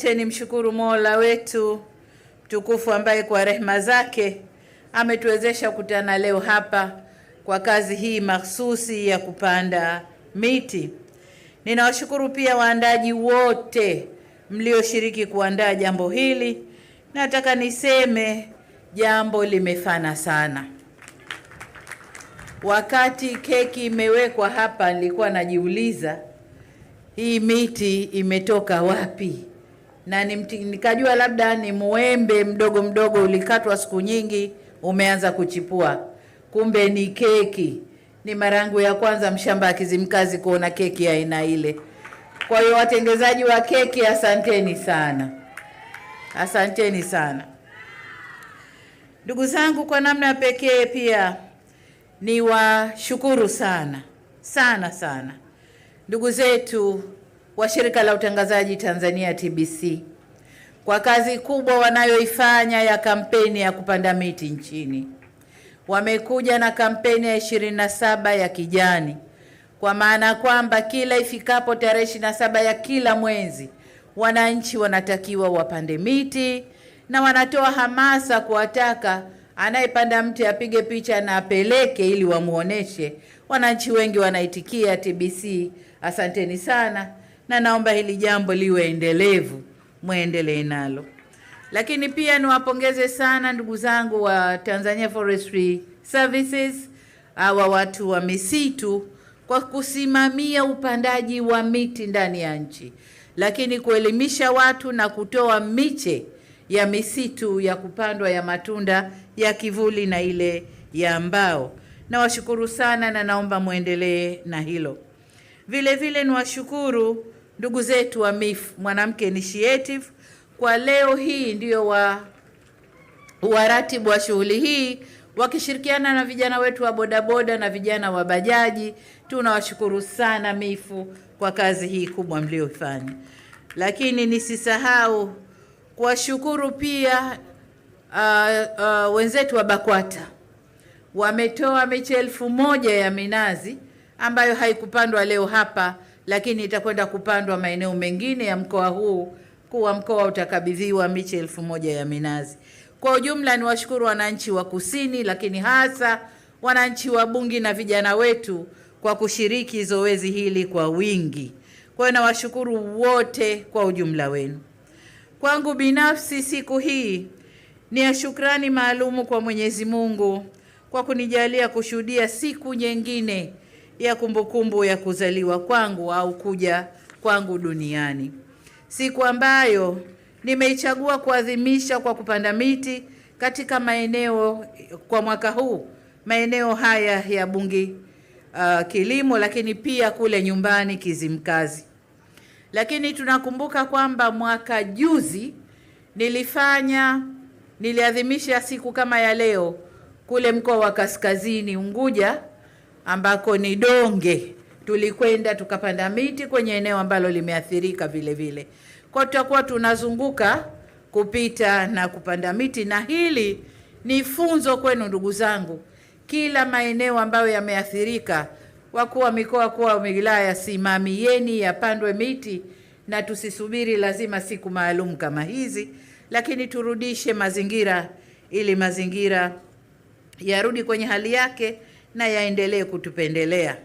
yote ni mshukuru Mola wetu mtukufu ambaye kwa rehema zake ametuwezesha kukutana leo hapa kwa kazi hii mahsusi ya kupanda miti. Ninawashukuru pia waandaji wote mlioshiriki kuandaa jambo hili. Nataka niseme jambo limefana sana. Wakati keki imewekwa hapa nilikuwa najiuliza hii miti imetoka wapi? Na nikajua labda ni muembe mdogo mdogo ulikatwa siku nyingi umeanza kuchipua. Kumbe ni keki. Ni mara yangu ya kwanza mshamba ya Kizimkazi kuona keki ya aina ile. Kwa hiyo watengenezaji wa keki, asanteni sana. Asanteni sana. Ndugu zangu, kwa namna pekee pia ni washukuru sana sana ndugu zetu wa Shirika la Utangazaji Tanzania TBC kwa kazi kubwa wanayoifanya ya kampeni ya kupanda miti nchini. Wamekuja na kampeni ya 27 ya kijani, kwa maana kwamba kila ifikapo tarehe 27 ya kila mwezi wananchi wanatakiwa wapande miti, na wanatoa hamasa kuwataka anayepanda mti apige picha na apeleke ili wamuoneshe. Wananchi wengi wanaitikia TBC, asanteni sana, na naomba hili jambo liwe endelevu, muendelee nalo. Lakini pia niwapongeze sana ndugu zangu wa Tanzania Forestry Services, hawa watu wa misitu, kwa kusimamia upandaji wa miti ndani ya nchi, lakini kuelimisha watu na kutoa miche ya misitu ya kupandwa ya matunda ya kivuli na ile ya mbao. Nawashukuru sana na naomba muendelee na hilo. Vile vile niwashukuru ndugu zetu wa MIF, Mwanamke Initiative, kwa leo hii ndio waratibu wa shughuli hii wakishirikiana na vijana wetu wa bodaboda na vijana wa bajaji. Tunawashukuru sana MIFU kwa kazi hii kubwa mliofanya. Lakini nisisahau kuwashukuru pia wenzetu wa BAKWATA. Wametoa miche 1000 ya minazi ambayo haikupandwa leo hapa, lakini itakwenda kupandwa maeneo mengine ya mkoa huu. Kwa mkoa utakabidhiwa miche 1000 ya minazi. Kwa ujumla ni washukuru wananchi wa Kusini, lakini hasa wananchi wa Bungi na vijana wetu kwa kushiriki zoezi hili kwa wingi. Kwa hiyo nawashukuru wote kwa ujumla wenu. Kwangu binafsi siku hii ni ya shukrani maalumu kwa Mwenyezi Mungu kwa kunijalia kushuhudia siku nyingine ya kumbukumbu ya kuzaliwa kwangu au kuja kwangu duniani. Siku ambayo nimeichagua kuadhimisha kwa kupanda miti katika maeneo kwa mwaka huu, maeneo haya ya Bungi kilimo, lakini pia kule nyumbani Kizimkazi. Lakini tunakumbuka kwamba mwaka juzi niliadhimisha siku kama ya leo kule mkoa wa Kaskazini Unguja, ambako ni Donge. Tulikwenda tukapanda miti kwenye eneo ambalo limeathirika vile vile. Kwa tutakuwa tunazunguka kupita na kupanda miti, na hili ni funzo kwenu ndugu zangu. Kila maeneo ambayo yameathirika, wakuu wa mikoa, kwa wilaya, simamieni yapandwe miti, na tusisubiri lazima siku maalum kama hizi, lakini turudishe mazingira ili mazingira yarudi kwenye hali yake na yaendelee kutupendelea.